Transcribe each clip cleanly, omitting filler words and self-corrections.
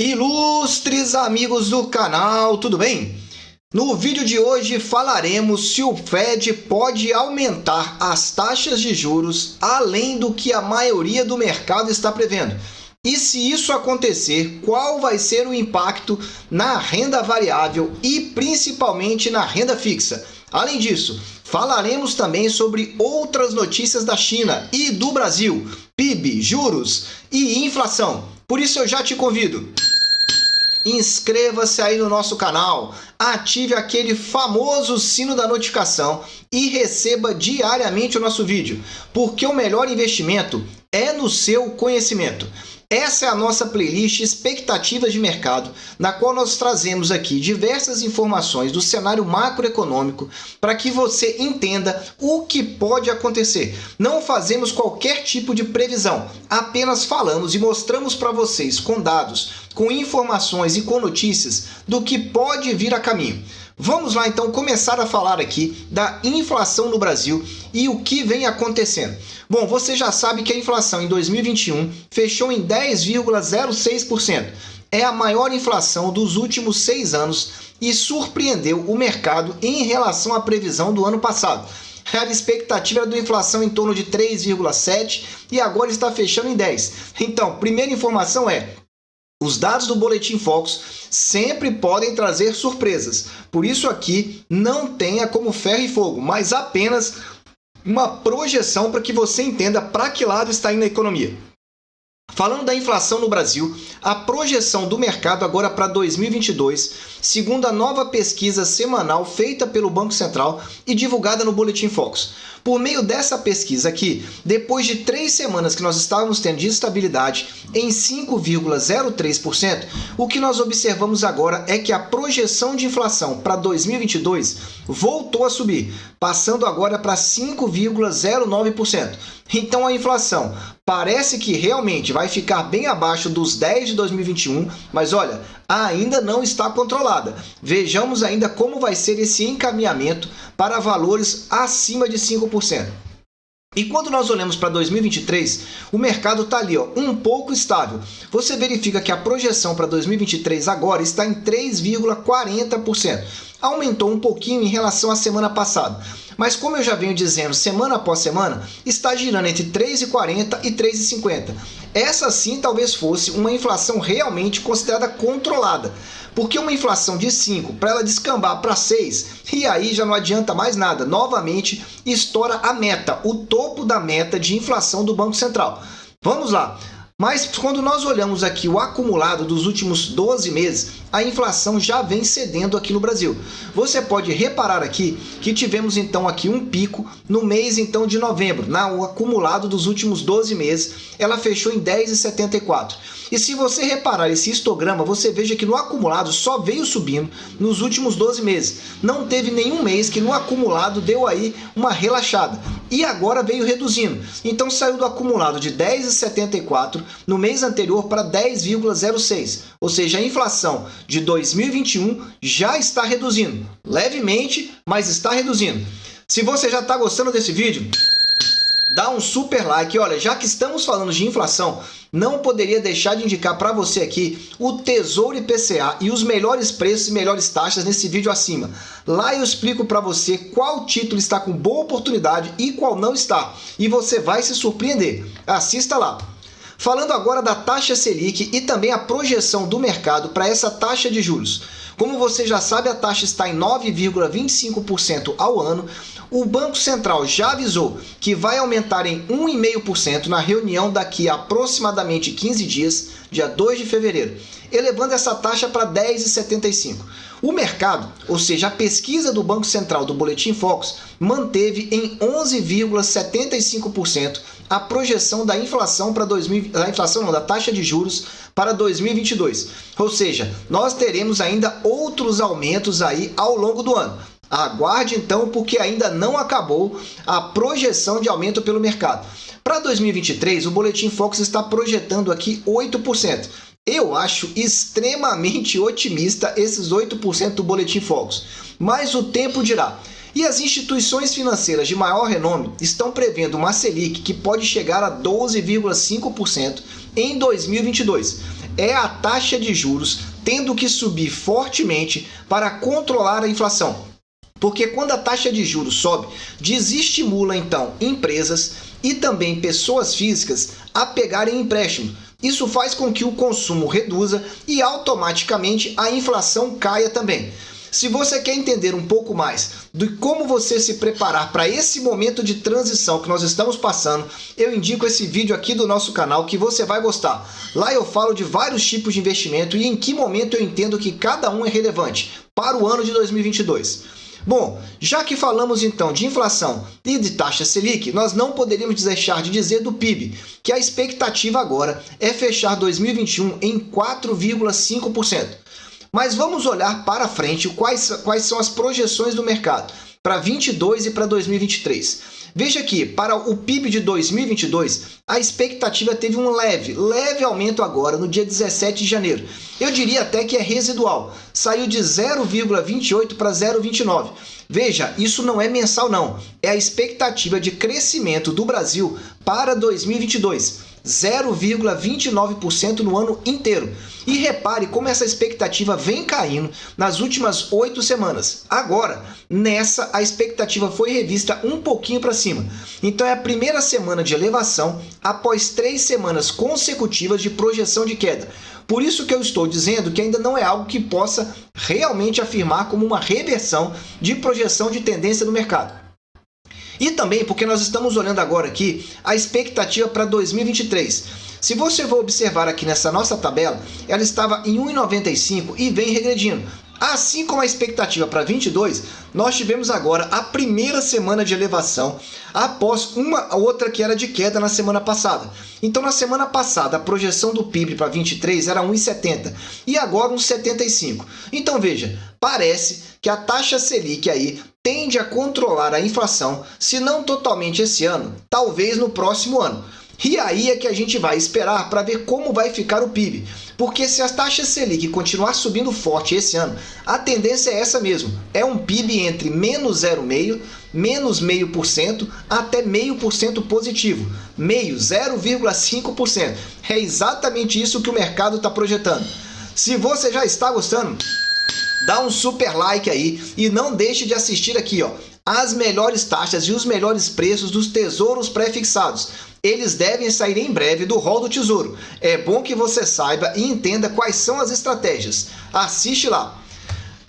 Ilustres amigos do canal, tudo bem? No vídeo de hoje falaremos se o Fed pode aumentar as taxas de juros além do que a maioria do mercado está prevendo. E se isso acontecer, qual vai ser o impacto na renda variável e principalmente na renda fixa? Além disso, falaremos também sobre outras notícias da China e do Brasil, PIB, juros e inflação. Por isso eu já te convido. Inscreva-se aí no nosso canal, ative aquele famoso sino da notificação e receba diariamente o nosso vídeo, porque o melhor investimento é no seu conhecimento. Essa é a nossa playlist Expectativas de Mercado, na qual nós trazemos aqui diversas informações do cenário macroeconômico para que você entenda o que pode acontecer. Não fazemos qualquer tipo de previsão, apenas falamos e mostramos para vocês com dados, com informações e com notícias do que pode vir a caminho. Vamos lá então começar a falar aqui da inflação no Brasil e o que vem acontecendo. Bom, você já sabe que a inflação em 2021 fechou em 10,06%. É a maior inflação dos últimos 6 anos e surpreendeu o mercado em relação à previsão do ano passado. A expectativa era de inflação em torno de 3,7% e agora está fechando em 10%. Então, primeira informação é: os dados do Boletim Focus sempre podem trazer surpresas. Por isso aqui não tenha como ferro e fogo, mas apenas uma projeção para que você entenda para que lado está indo a economia. Falando da inflação no Brasil, a projeção do mercado agora para 2022, segundo a nova pesquisa semanal feita pelo Banco Central e divulgada no Boletim Focus. Por meio dessa pesquisa aqui, depois de 3 semanas que nós estávamos tendo de estabilidade em 5,03%, o que nós observamos agora é que a projeção de inflação para 2022 voltou a subir, passando agora para 5,09%. Então a inflação parece que realmente vai ficar bem abaixo dos 10 de 2021, mas olha, ainda não está controlada. Vejamos ainda como vai ser esse encaminhamento para valores acima de 5%. E quando nós olhamos para 2023, o mercado está ali, um pouco estável. Você verifica que a projeção para 2023 agora está em 3,40%. Aumentou um pouquinho em relação à semana passada. Mas como eu já venho dizendo, semana após semana, está girando entre 3,40 e 3,50. Essa sim talvez fosse uma inflação realmente considerada controlada. Porque uma inflação de 5, para ela descambar para 6, e aí já não adianta mais nada. Novamente, estoura a meta, o topo da meta de inflação do Banco Central. Vamos lá. Mas quando nós olhamos aqui o acumulado dos últimos 12 meses, a inflação já vem cedendo aqui no Brasil. Você pode reparar aqui que tivemos então aqui um pico no mês então de novembro. O acumulado dos últimos 12 meses, ela fechou em 10,74. E se você reparar esse histograma, você veja que no acumulado só veio subindo nos últimos 12 meses. Não teve nenhum mês que no acumulado deu aí uma relaxada. E agora veio reduzindo. Então saiu do acumulado de 10,74 no mês anterior para 10,06. Ou seja, a inflação de 2021 já está reduzindo. Levemente, mas está reduzindo. Se você já está gostando desse vídeo, dá um super like. Olha, já que estamos falando de inflação, não poderia deixar de indicar para você aqui o Tesouro IPCA e os melhores preços e melhores taxas nesse vídeo acima. Lá eu explico para você qual título está com boa oportunidade e qual não está. E você vai se surpreender. Assista lá. Falando agora da taxa Selic e também a projeção do mercado para essa taxa de juros. Como você já sabe, a taxa está em 9,25% ao ano. O Banco Central já avisou que vai aumentar em 1,5% na reunião daqui a aproximadamente 15 dias, dia 2 de fevereiro, elevando essa taxa para 10,75%. O mercado, ou seja, a pesquisa do Banco Central do Boletim Focus, manteve em 11,75% a projeção da inflação para da taxa de juros para 2022. Ou seja, nós teremos ainda outros aumentos aí ao longo do ano. Aguarde então, porque ainda não acabou a projeção de aumento pelo mercado. Para 2023, o Boletim Focus está projetando aqui 8%. Eu acho extremamente otimista esses 8% do Boletim Focus, mas o tempo dirá. E as instituições financeiras de maior renome estão prevendo uma Selic que pode chegar a 12,5% em 2022. é a taxa de juros tendo que subir fortemente para controlar a inflação. Porque quando a taxa de juros sobe, desestimula então empresas e também pessoas físicas a pegarem empréstimo. Isso faz com que o consumo reduza e automaticamente a inflação caia também. Se você quer entender um pouco mais de como você se preparar para esse momento de transição que nós estamos passando, eu indico esse vídeo aqui do nosso canal que você vai gostar. Lá eu falo de vários tipos de investimento e em que momento eu entendo que cada um é relevante para o ano de 2022. Bom, já que falamos então de inflação e de taxa Selic, nós não poderíamos deixar de dizer do PIB, que a expectativa agora é fechar 2021 em 4,5%. Mas vamos olhar para frente quais são as projeções do mercado para 2022 e para 2023. Veja que, para o PIB de 2022, a expectativa teve um leve aumento agora no dia 17 de janeiro. Eu diria até que é residual, saiu de 0,28 para 0,29. Veja, isso não é mensal não, é a expectativa de crescimento do Brasil para 2022. 0,29% no ano inteiro. E repare como essa expectativa vem caindo nas últimas 8 semanas. Agora, nessa, a expectativa foi revista um pouquinho para cima. Então é a primeira semana de elevação após 3 semanas consecutivas de projeção de queda. Por isso que eu estou dizendo que ainda não é algo que possa realmente afirmar como uma reversão de projeção de tendência do mercado. E também porque nós estamos olhando agora aqui a expectativa para 2023. Se você for observar aqui nessa nossa tabela, ela estava em 1,95 e vem regredindo. Assim como a expectativa para 22, nós tivemos agora a primeira semana de elevação após uma outra que era de queda na semana passada. Então, na semana passada, a projeção do PIB para 23 era 1,70 e agora 1,75. Então, veja, parece que a taxa Selic aí tende a controlar a inflação, se não totalmente esse ano, talvez no próximo ano. E aí é que a gente vai esperar para ver como vai ficar o PIB. Porque se a taxa Selic continuar subindo forte esse ano, a tendência é essa mesmo. É um PIB entre menos 0,5%, menos 0,5% até 0,5% positivo. 0,5%. É exatamente isso que o mercado está projetando. Se você já está gostando, dá um super like aí e não deixe de assistir aqui, ó, as melhores taxas e os melhores preços dos tesouros pré-fixados. Eles devem sair em breve do rol do Tesouro. É bom que você saiba e entenda quais são as estratégias. Assiste lá.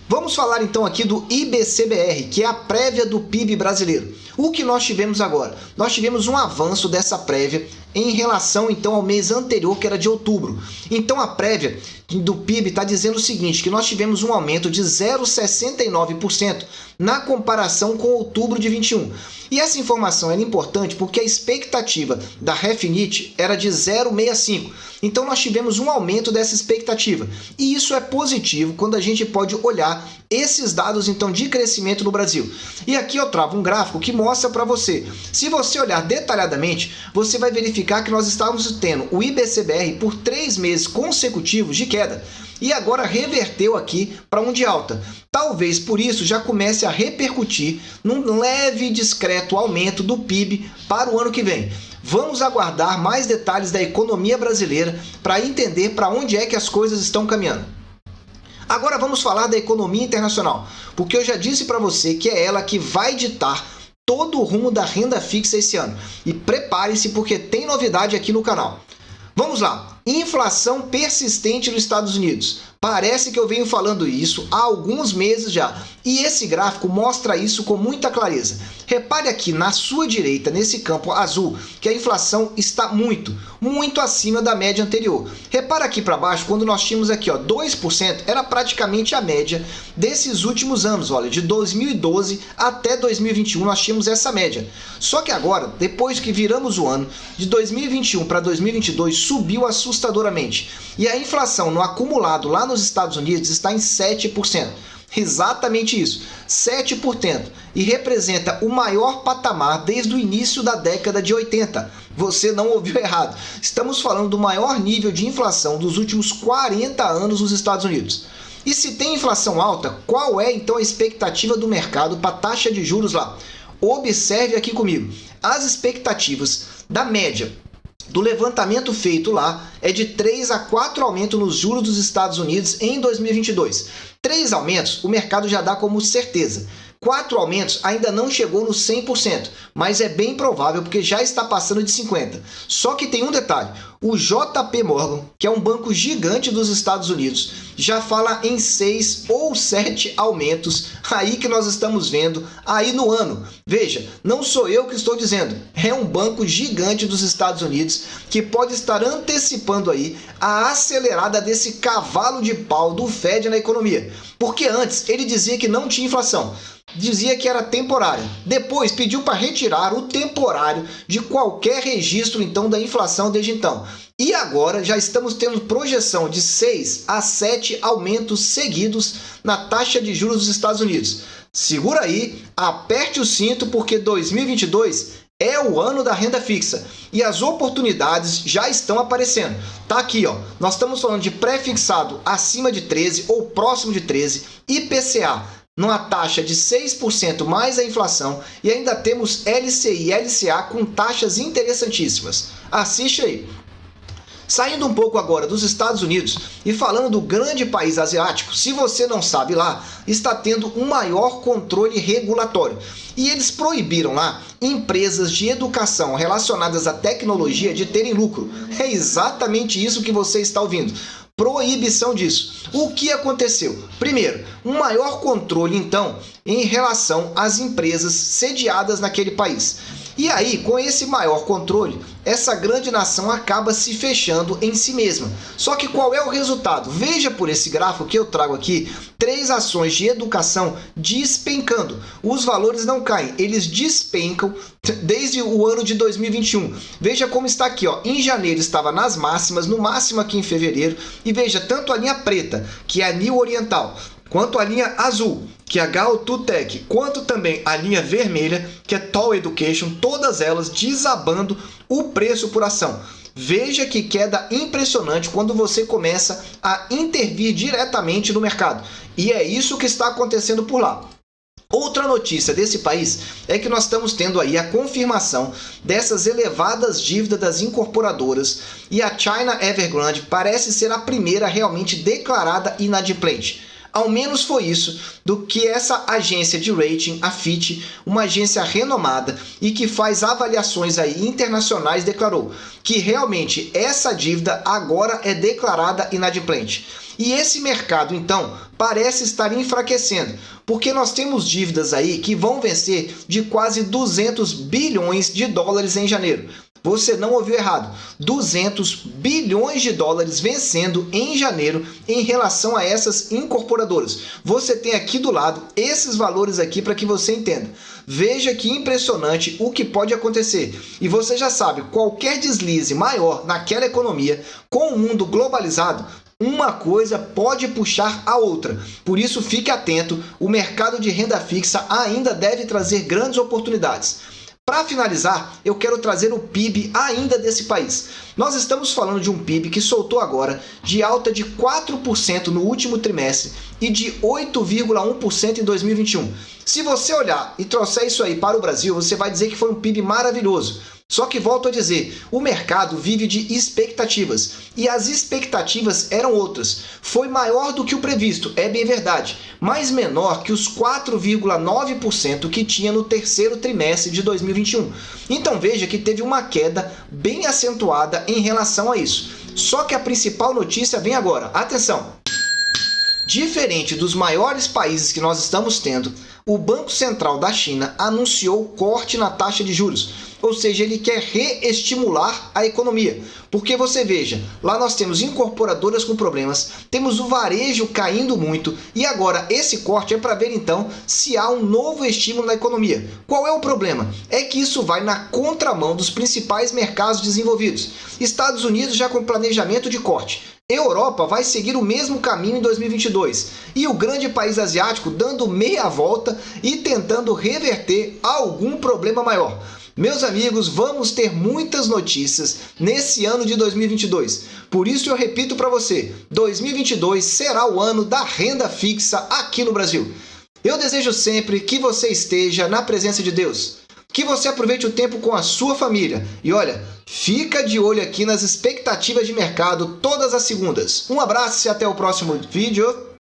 Vamos falar então aqui do IBCBR, que é a prévia do PIB brasileiro. O que nós tivemos agora? Nós tivemos um avanço dessa prévia em relação então ao mês anterior, que era de outubro. Então a prévia do PIB está dizendo o seguinte, que nós tivemos um aumento de 0,69% na comparação com outubro de 21. E essa informação é importante porque a expectativa da Refinitiv era de 0,65. Então nós tivemos um aumento dessa expectativa. E isso é positivo quando a gente pode olhar esses dados então de crescimento no Brasil. E aqui eu travo um gráfico que mostra para você. Se você olhar detalhadamente, você vai verificar que nós estávamos tendo o IBCBR por 3 meses consecutivos de queda. E agora reverteu aqui para um de alta. Talvez por isso já comece a repercutir num leve e discreto aumento do PIB para o ano que vem. Vamos aguardar mais detalhes da economia brasileira para entender para onde é que as coisas estão caminhando. Agora vamos falar da economia internacional, porque eu já disse para você que é ela que vai ditar todo o rumo da renda fixa esse ano. E prepare-se porque tem novidade aqui no canal. Vamos lá. Inflação persistente nos Estados Unidos. Parece que eu venho falando isso há alguns meses já. E esse gráfico mostra isso com muita clareza. Repare aqui na sua direita, nesse campo azul, que a inflação está muito acima da média anterior. Repara aqui para baixo, quando nós tínhamos aqui, ó, 2%, era praticamente a média desses últimos anos. Olha, de 2012 até 2021 nós tínhamos essa média. Só que agora, depois que viramos o ano, de 2021 para 2022, subiu assustadoramente. E a inflação no acumulado lá nos Estados Unidos está em 7%. Exatamente isso, 7%, e representa o maior patamar desde o início da década de 80. Você não ouviu errado, estamos falando do maior nível de inflação dos últimos 40 anos nos Estados Unidos. E se tem inflação alta, qual é então a expectativa do mercado para a taxa de juros lá? Observe aqui comigo, as expectativas da média do levantamento feito lá é de 3 a 4 aumentos nos juros dos Estados Unidos em 2022. 3 aumentos o mercado já dá como certeza. 4 aumentos ainda não chegou nos 100%, mas é bem provável porque já está passando de 50%. Só que tem um detalhe, o JP Morgan, que é um banco gigante dos Estados Unidos, já fala em 6 ou 7 aumentos aí que nós estamos vendo aí no ano. Veja, não sou eu que estou dizendo, é um banco gigante dos Estados Unidos que pode estar antecipando aí a acelerada desse cavalo de pau do Fed na economia. Porque antes ele dizia que não tinha inflação. Dizia que era temporária. Depois pediu para retirar o temporário de qualquer registro então da inflação desde então. E agora já estamos tendo projeção de 6 a 7 aumentos seguidos na taxa de juros dos Estados Unidos. Segura aí, aperte o cinto porque 2022 é o ano da renda fixa e as oportunidades já estão aparecendo. Tá aqui, ó. Nós estamos falando de pré-fixado acima de 13 ou próximo de 13, IPCA numa taxa de 6% mais a inflação e ainda temos LCI e LCA com taxas interessantíssimas. Assiste aí. Saindo um pouco agora dos Estados Unidos e falando do grande país asiático, se você não sabe lá, está tendo um maior controle regulatório. E eles proibiram lá empresas de educação relacionadas à tecnologia de terem lucro. É exatamente isso que você está ouvindo. Proibição disso. O que aconteceu? Primeiro, um maior controle, então, em relação às empresas sediadas naquele país. E aí, com esse maior controle, essa grande nação acaba se fechando em si mesma. Só que qual é o resultado? Veja por esse gráfico que eu trago aqui, 3 ações de educação despencando. Os valores não caem, eles despencam desde o ano de 2021. Veja como está aqui, ó. Em janeiro estava nas máximas, no máximo aqui em fevereiro. E veja, tanto a linha preta, que é a New Oriental, quanto a linha azul, que é a Gaotu Tech, quanto também a linha vermelha, que é Tall Education, todas elas desabando o preço por ação. Veja que queda impressionante quando você começa a intervir diretamente no mercado. E é isso que está acontecendo por lá. Outra notícia desse país é que nós estamos tendo aí a confirmação dessas elevadas dívidas das incorporadoras e a China Evergrande parece ser a primeira realmente declarada inadimplente. Ao menos foi isso do que essa agência de rating, a Fitch, uma agência renomada e que faz avaliações aí internacionais, declarou que realmente essa dívida agora é declarada inadimplente. E esse mercado, então, parece estar enfraquecendo, porque nós temos dívidas aí que vão vencer de quase 200 bilhões de dólares em janeiro. Você não ouviu errado, 200 bilhões de dólares vencendo em janeiro em relação a essas incorporadoras. Você tem aqui do lado esses valores aqui para que você entenda. Veja que impressionante o que pode acontecer. E você já sabe, qualquer deslize maior naquela economia, com o mundo globalizado, uma coisa pode puxar a outra. Por isso, fique atento, o mercado de renda fixa ainda deve trazer grandes oportunidades. Para finalizar, eu quero trazer o PIB ainda desse país. Nós estamos falando de um PIB que soltou agora de alta de 4% no último trimestre e de 8,1% em 2021. Se você olhar e trouxer isso aí para o Brasil, você vai dizer que foi um PIB maravilhoso. Só que volto a dizer, o mercado vive de expectativas e as expectativas eram outras. Foi maior do que o previsto, é bem verdade, mas menor que os 4,9% que tinha no terceiro trimestre de 2021. Então veja que teve uma queda bem acentuada em relação a isso. Só que a principal notícia vem agora. Atenção! Diferente dos maiores países que nós estamos tendo, o Banco Central da China anunciou corte na taxa de juros, ou seja, ele quer reestimular a economia. Porque você veja, lá nós temos incorporadoras com problemas, temos o varejo caindo muito e agora esse corte é para ver então se há um novo estímulo na economia. Qual é o problema? É que isso vai na contramão dos principais mercados desenvolvidos. Estados Unidos já com planejamento de corte. Europa vai seguir o mesmo caminho em 2022 e o grande país asiático dando meia volta e tentando reverter algum problema maior. Meus amigos, vamos ter muitas notícias nesse ano de 2022. Por isso eu repito para você, 2022 será o ano da renda fixa aqui no Brasil. Eu desejo sempre que você esteja na presença de Deus. que você aproveite o tempo com a sua família. E olha, fica de olho aqui nas expectativas de mercado todas as segundas. Um abraço e até o próximo vídeo.